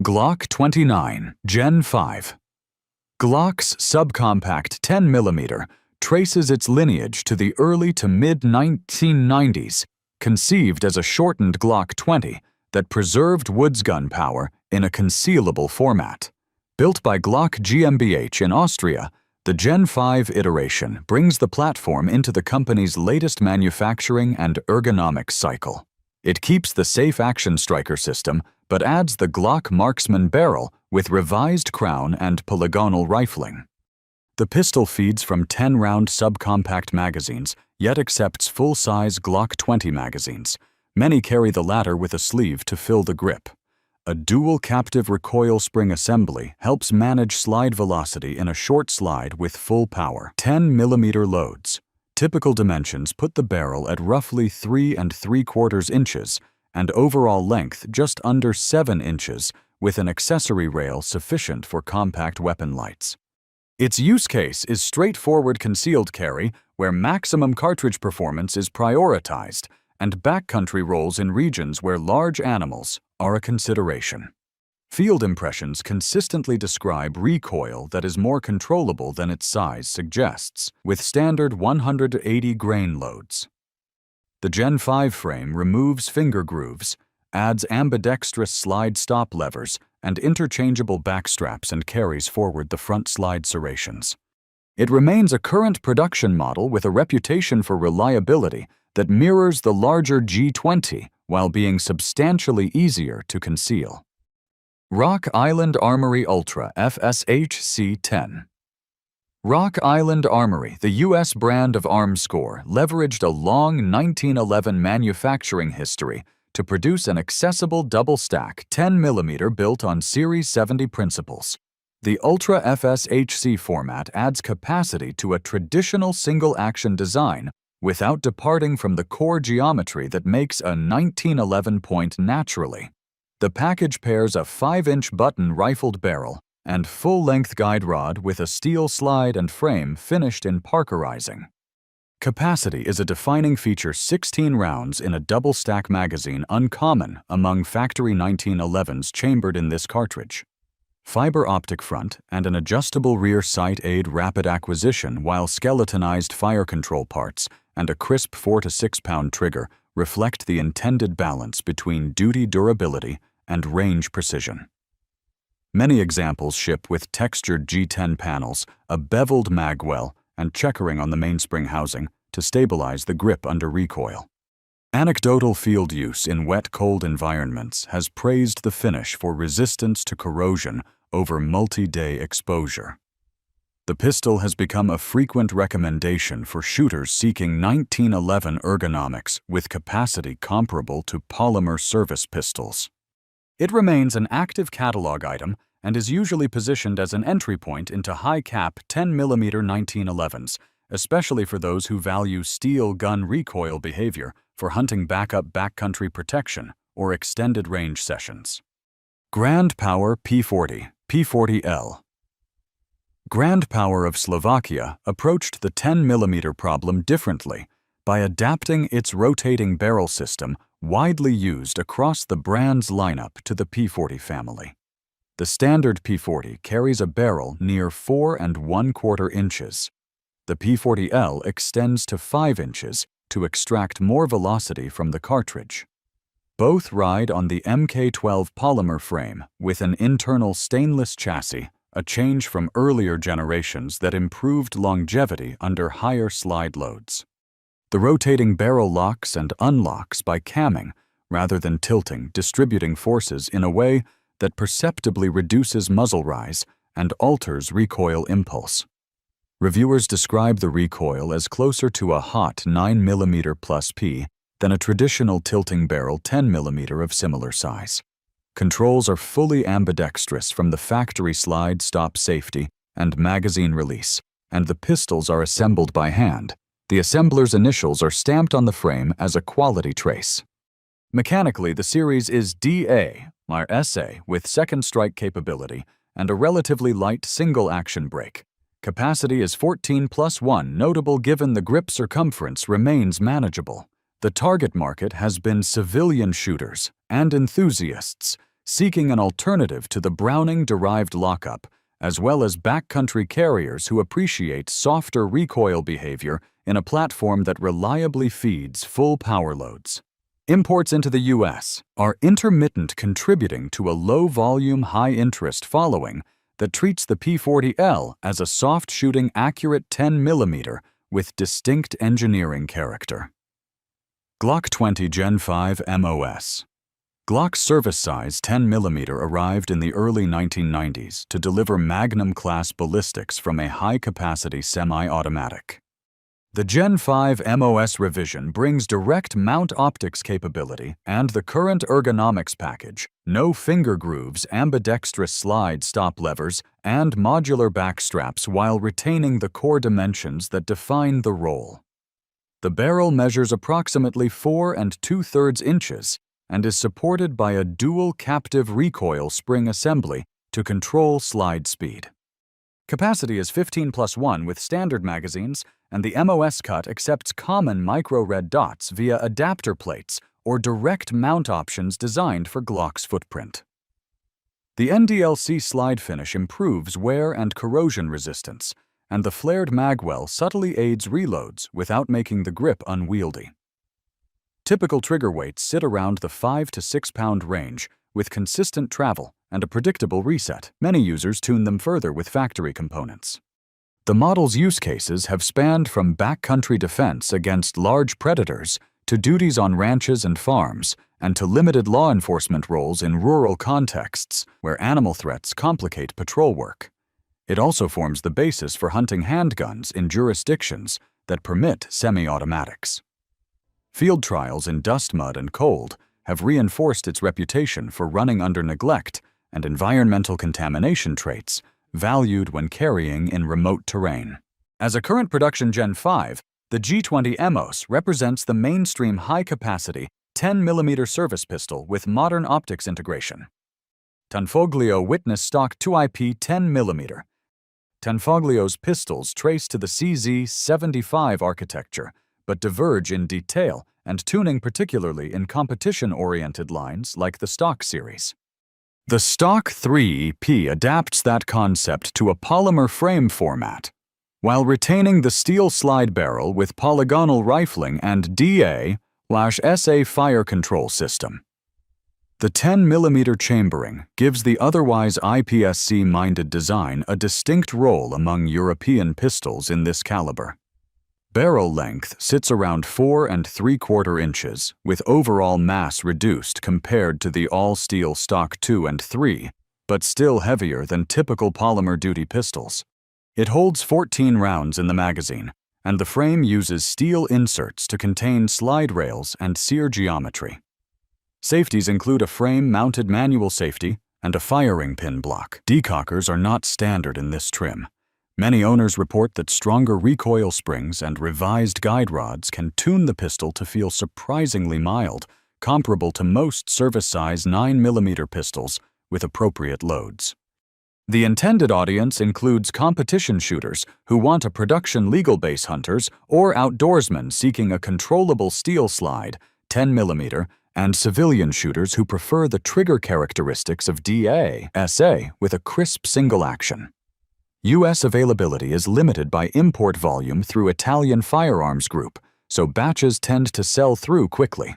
Glock 29 Gen 5. Glock's subcompact 10mm traces its lineage to the early to mid-1990s, conceived as a shortened Glock 20 that preserved Woods gun power in a concealable format. Built by Glock GmbH in Austria, the Gen 5 iteration brings the platform into the company's latest manufacturing and ergonomics cycle. It keeps the safe action striker system, but adds the Glock marksman barrel with revised crown and polygonal rifling. The pistol feeds from 10-round subcompact magazines, yet accepts full-size Glock 20 magazines. Many carry the latter with a sleeve to fill the grip. A dual captive recoil spring assembly helps manage slide velocity in a short slide with full power. 10mm loads. Typical dimensions put the barrel at roughly 3 3/4 inches and overall length just under 7 inches, with an accessory rail sufficient for compact weapon lights. Its use case is straightforward concealed carry, where maximum cartridge performance is prioritized, and backcountry roles in regions where large animals are a consideration. Field impressions consistently describe recoil that is more controllable than its size suggests, with standard 180 grain loads. The Gen 5 frame removes finger grooves, adds ambidextrous slide stop levers, and interchangeable back straps, and carries forward the front slide serrations. It remains a current production model with a reputation for reliability that mirrors the larger G20 while being substantially easier to conceal. Rock Island Armory Ultra FSHC 10. Rock Island Armory, the U.S. brand of Armscore, leveraged a long 1911 manufacturing history to produce an accessible double-stack 10mm built on Series 70 principles. The Ultra FSHC format adds capacity to a traditional single-action design without departing from the core geometry that makes a 1911 point naturally. The package pairs a 5-inch button rifled barrel and full-length guide rod with a steel slide and frame finished in parkerizing. Capacity is a defining feature. 16 rounds in a double-stack magazine, uncommon among factory 1911s chambered in this cartridge. Fiber optic front and an adjustable rear sight aid rapid acquisition, while skeletonized fire control parts and a crisp 4 to 6 pound trigger reflect the intended balance between duty durability and range precision. Many examples ship with textured G10 panels, a beveled magwell, and checkering on the mainspring housing to stabilize the grip under recoil. Anecdotal field use in wet-cold environments has praised the finish for resistance to corrosion over multi-day exposure. The pistol has become a frequent recommendation for shooters seeking 1911 ergonomics with capacity comparable to polymer service pistols. It remains an active catalog item and is usually positioned as an entry point into high-cap 10mm 1911s, especially for those who value steel gun recoil behavior for hunting backup backcountry protection or extended range sessions. Grand Power P40, P40L. Grand Power of Slovakia approached the 10mm problem differently by adapting its rotating barrel system, widely used across the brand's lineup, to the P40 family. The standard P40 carries a barrel near 4 1/4 inches. The P40L extends to 5 inches to extract more velocity from the cartridge. Both ride on the Mk12 polymer frame with an internal stainless chassis, a change from earlier generations that improved longevity under higher slide loads. The rotating barrel locks and unlocks by camming rather than tilting, distributing forces in a way that perceptibly reduces muzzle rise and alters recoil impulse. Reviewers describe the recoil as closer to a hot 9mm plus P than a traditional tilting barrel 10mm of similar size. Controls are fully ambidextrous from the factory slide stop safety and magazine release, and the pistols are assembled by hand. The assembler's initials are stamped on the frame as a quality trace. Mechanically, the series is DA, or SA, with second strike capability and a relatively light single-action brake. Capacity is 14+1, notable given the grip circumference remains manageable. The target market has been civilian shooters and enthusiasts, seeking an alternative to the Browning-derived lockup, as well as backcountry carriers who appreciate softer recoil behavior in a platform that reliably feeds full power loads. Imports into the U.S. are intermittent, contributing to a low-volume, high-interest following that treats the P40L as a soft-shooting, accurate 10mm with distinct engineering character. Glock 20 Gen 5 MOS. Glock's service-size 10mm arrived in the early 1990s to deliver Magnum-class ballistics from a high-capacity semi-automatic. The Gen 5 MOS revision brings direct mount optics capability and the current ergonomics package, no finger grooves, ambidextrous slide stop levers, and modular back straps while retaining the core dimensions that define the role. The barrel measures approximately 4 2/3 inches and is supported by a dual captive recoil spring assembly to control slide speed. Capacity is 15+1 with standard magazines, and the MOS cut accepts common micro-red dots via adapter plates or direct mount options designed for Glock's footprint. The NDLC slide finish improves wear and corrosion resistance, and the flared magwell subtly aids reloads without making the grip unwieldy. Typical trigger weights sit around the 5 to 6 pound range, with consistent travel and a predictable reset. Many users tune them further with factory components. The model's use cases have spanned from backcountry defense against large predators to duties on ranches and farms, and to limited law enforcement roles in rural contexts where animal threats complicate patrol work. It also forms the basis for hunting handguns in jurisdictions that permit semi-automatics. Field trials in dust, mud, and cold have reinforced its reputation for running under neglect and environmental contamination traits, valued when carrying in remote terrain. As a current production Gen 5, the G20 MOS represents the mainstream high-capacity 10mm service pistol with modern optics integration. Tanfoglio Witness Stock 2IP 10mm. Tanfoglio's pistols trace to the CZ75 architecture, but diverge in detail and tuning, particularly in competition-oriented lines like the Stock series. The Stock 3EP adapts that concept to a polymer frame format, while retaining the steel slide barrel with polygonal rifling and DA/SA fire control system. The 10mm chambering gives the otherwise IPSC-minded design a distinct role among European pistols in this caliber. Barrel length sits around 4 3/4 inches, with overall mass reduced compared to the all-steel Stock 2 and 3, but still heavier than typical polymer duty pistols. It holds 14 rounds in the magazine, and the frame uses steel inserts to contain slide rails and sear geometry. Safeties include a frame-mounted manual safety and a firing pin block. Decockers are not standard in this trim. Many owners report that stronger recoil springs and revised guide rods can tune the pistol to feel surprisingly mild, comparable to most service-size 9mm pistols with appropriate loads. The intended audience includes competition shooters who want a production legal base hunters or outdoorsmen seeking a controllable steel slide, 10mm, and civilian shooters who prefer the trigger characteristics of DA/SA with a crisp single action. U.S. availability is limited by import volume through Italian Firearms Group, so batches tend to sell through quickly.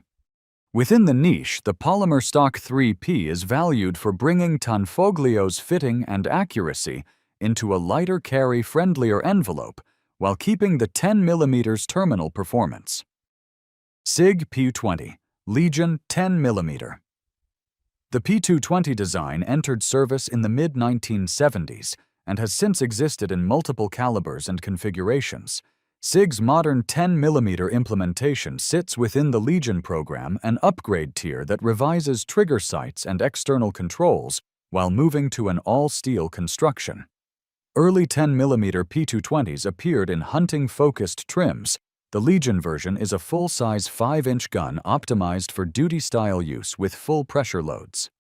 Within the niche, the polymer Stock 3P is valued for bringing Tanfoglio's fitting and accuracy into a lighter carry, friendlier envelope while keeping the 10mm terminal performance. SIG P220 Legion 10mm. The P220 design entered service in the mid-1970s and has since existed in multiple calibers and configurations. SIG's modern 10mm implementation sits within the Legion program, an upgrade tier that revises trigger sights and external controls while moving to an all-steel construction. Early 10mm P220s appeared in hunting-focused trims. The Legion version is a full-size 5-inch gun optimized for duty-style use with full pressure loads.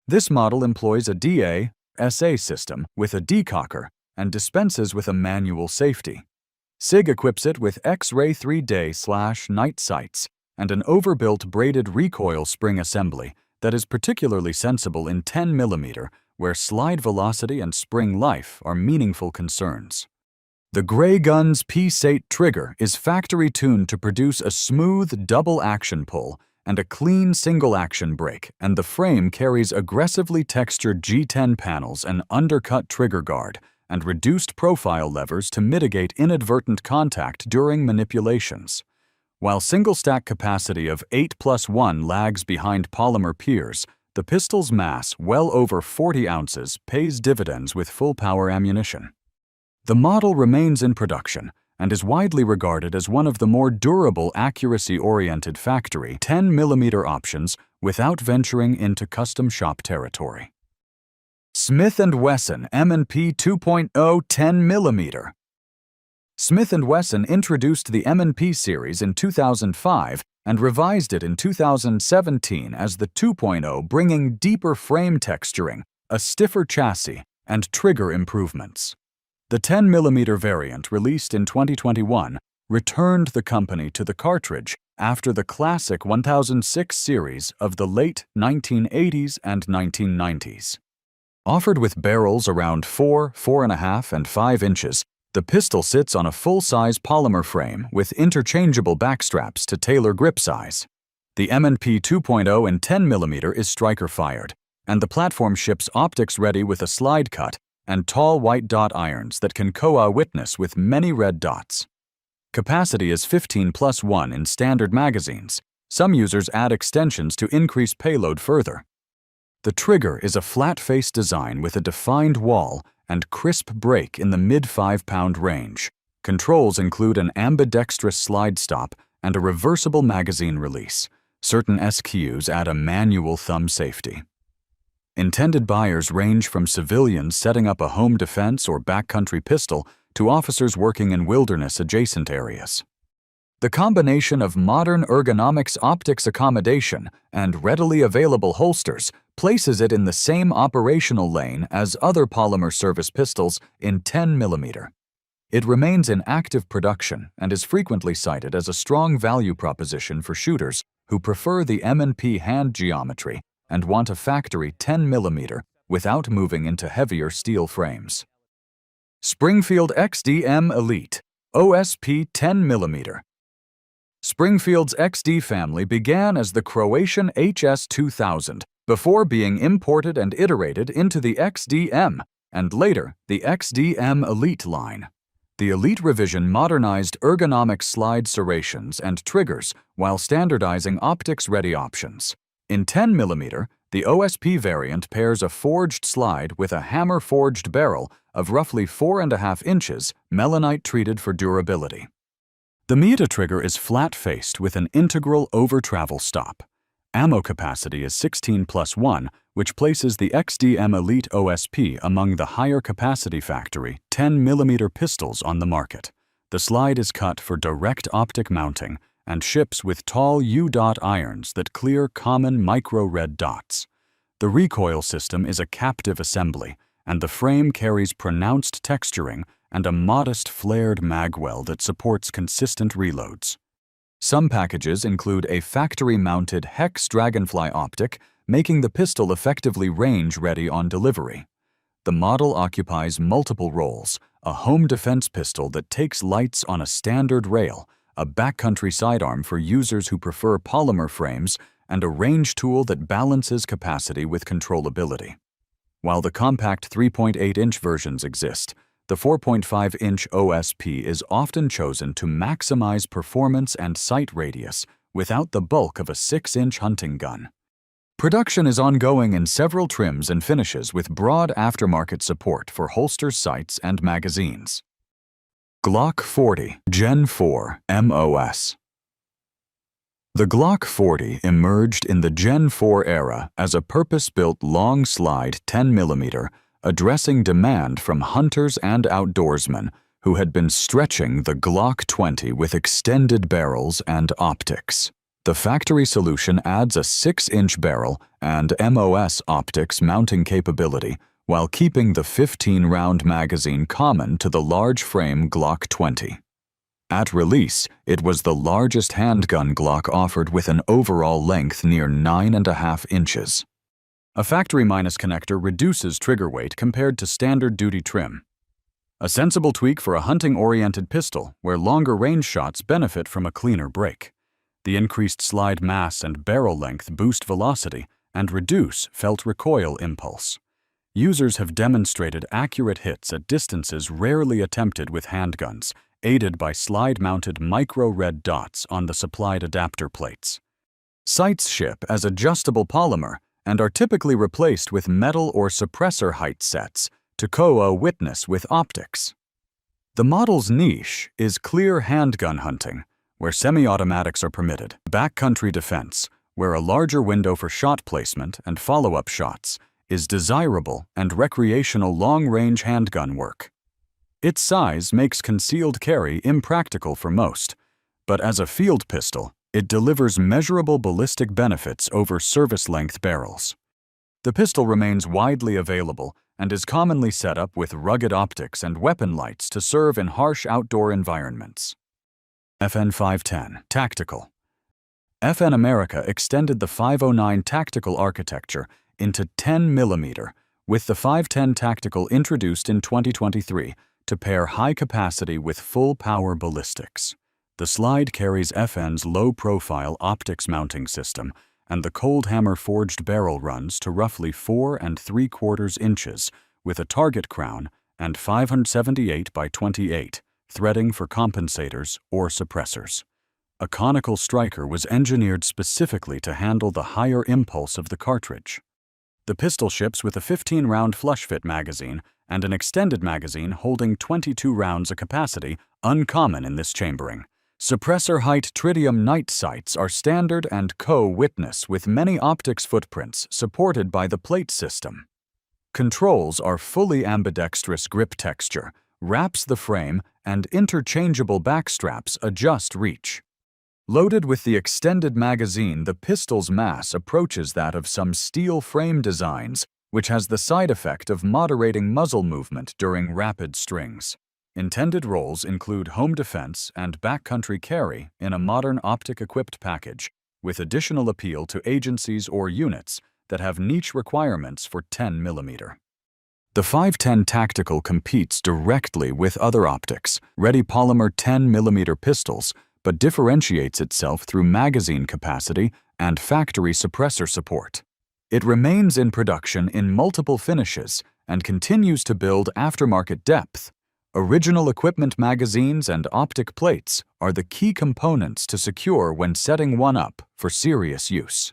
This model employs a DA/SA system with a decocker and dispenses with a manual safety. SIG equips it with X-ray 3-day/night sights and an overbuilt braided recoil spring assembly that is particularly sensible in 10mm, where slide velocity and spring life are meaningful concerns. The Gray Gun's P8 trigger is factory-tuned to produce a smooth double-action pull and a clean single-action break, and the frame carries aggressively textured G10 panels, an undercut trigger guard, and reduced profile levers to mitigate inadvertent contact during manipulations. While single-stack capacity of 8+1 lags behind polymer peers, the pistol's mass, well over 40 ounces, pays dividends with full-power ammunition. The model remains in production and is widely regarded as one of the more durable accuracy-oriented factory 10mm options without venturing into custom shop territory. Smith & Wesson M&P 2.0 10mm. Smith & Wesson introduced the M&P series in 2005 and revised it in 2017 as the 2.0, bringing deeper frame texturing, a stiffer chassis, and trigger improvements. The 10mm variant, released in 2021, returned the company to the cartridge after the classic 1006 series of the late 1980s and 1990s. Offered with barrels around 4, 4.5, and 5 inches, the pistol sits on a full-size polymer frame with interchangeable backstraps to tailor grip size. The M&P 2.0 in 10mm is striker-fired, and the platform ships optics ready with a slide cut and tall white dot irons that can co-witness with many red dots. Capacity is 15+1 in standard magazines. Some users add extensions to increase payload further. The trigger is a flat-face design with a defined wall and crisp break in the mid-5-pound range. Controls include an ambidextrous slide stop and a reversible magazine release. Certain SKUs add a manual thumb safety. Intended buyers range from civilians setting up a home defense or backcountry pistol to officers working in wilderness-adjacent areas. The combination of modern ergonomics optics accommodation and readily available holsters places it in the same operational lane as other polymer service pistols in 10mm. It remains in active production and is frequently cited as a strong value proposition for shooters who prefer the M&P hand geometry and want a factory 10mm without moving into heavier steel frames. Springfield XDM Elite OSP 10mm. Springfield's XD family began as the Croatian HS-2000 before being imported and iterated into the XDM and later the XDM Elite line. The Elite revision modernized ergonomic slide serrations and triggers while standardizing optics-ready options. In 10mm, the OSP variant pairs a forged slide with a hammer-forged barrel of roughly 4.5 inches, melanite-treated for durability. The Meta trigger is flat-faced with an integral over-travel stop. Ammo capacity is 16+1, which places the XDM Elite OSP among the higher capacity factory 10mm pistols on the market. The slide is cut for direct optic mounting and ships with tall U-dot irons that clear common micro-red dots. The recoil system is a captive assembly, and the frame carries pronounced texturing and a modest flared magwell that supports consistent reloads. Some packages include a factory-mounted hex dragonfly optic, making the pistol effectively range-ready on delivery. The model occupies multiple roles: a home defense pistol that takes lights on a standard rail, a backcountry sidearm for users who prefer polymer frames, and a range tool that balances capacity with controllability. While the compact 3.8-inch versions exist, the 4.5-inch OSP is often chosen to maximize performance and sight radius without the bulk of a 6-inch hunting gun. Production is ongoing in several trims and finishes with broad aftermarket support for holsters, sights, and magazines. Glock 40 Gen 4 MOS. The Glock 40 emerged in the Gen 4 era as a purpose-built long-slide 10mm, addressing demand from hunters and outdoorsmen who had been stretching the Glock 20 with extended barrels and optics. The factory solution adds a 6-inch barrel and MOS optics mounting capability while keeping the 15-round magazine common to the large-frame Glock 20. At release, it was the largest handgun Glock offered with an overall length near 9.5 inches. A factory-minus connector reduces trigger weight compared to standard duty trim. A sensible tweak for a hunting-oriented pistol where longer range shots benefit from a cleaner break. The increased slide mass and barrel length boost velocity and reduce felt recoil impulse. Users have demonstrated accurate hits at distances rarely attempted with handguns, aided by slide-mounted micro-red dots on the supplied adapter plates. Sights ship as adjustable polymer and are typically replaced with metal or suppressor height sets to co-witness with optics. The model's niche is clear handgun hunting, where semi-automatics are permitted, backcountry defense, where a larger window for shot placement and follow-up shots is desirable, and recreational long-range handgun work. Its size makes concealed carry impractical for most, but as a field pistol, it delivers measurable ballistic benefits over service-length barrels. The pistol remains widely available and is commonly set up with rugged optics and weapon lights to serve in harsh outdoor environments. FN 510 Tactical. FN America extended the 509 tactical architecture into 10 mm, with the 510 Tactical introduced in 2023 to pair high capacity with full power ballistics. The slide carries FN's low-profile optics mounting system, and the cold hammer forged barrel runs to roughly 4 3/4 inches with a target crown and 578 by 28 threading for compensators or suppressors. A conical striker was engineered specifically to handle the higher impulse of the cartridge. The pistol ships with a 15-round flush-fit magazine and an extended magazine holding 22 rounds of capacity, uncommon in this chambering. Suppressor height tritium night sights are standard and co-witness with many optics footprints supported by the plate system. Controls are fully ambidextrous grip texture, wraps the frame, and interchangeable backstraps adjust reach. Loaded with the extended magazine, the pistol's mass approaches that of some steel frame designs, which has the side effect of moderating muzzle movement during rapid strings. Intended roles include home defense and backcountry carry in a modern optic-equipped package, with additional appeal to agencies or units that have niche requirements for 10 mm. The 510 Tactical competes directly with other optics, ready polymer 10 mm pistols, but differentiates itself through magazine capacity and factory suppressor support. It remains in production in multiple finishes and continues to build aftermarket depth. Original equipment magazines and optic plates are the key components to secure when setting one up for serious use.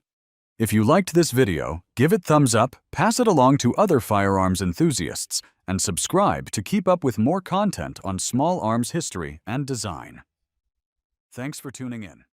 If you liked this video, give it thumbs up, pass it along to other firearms enthusiasts, and subscribe to keep up with more content on small arms history and design. Thanks for tuning in.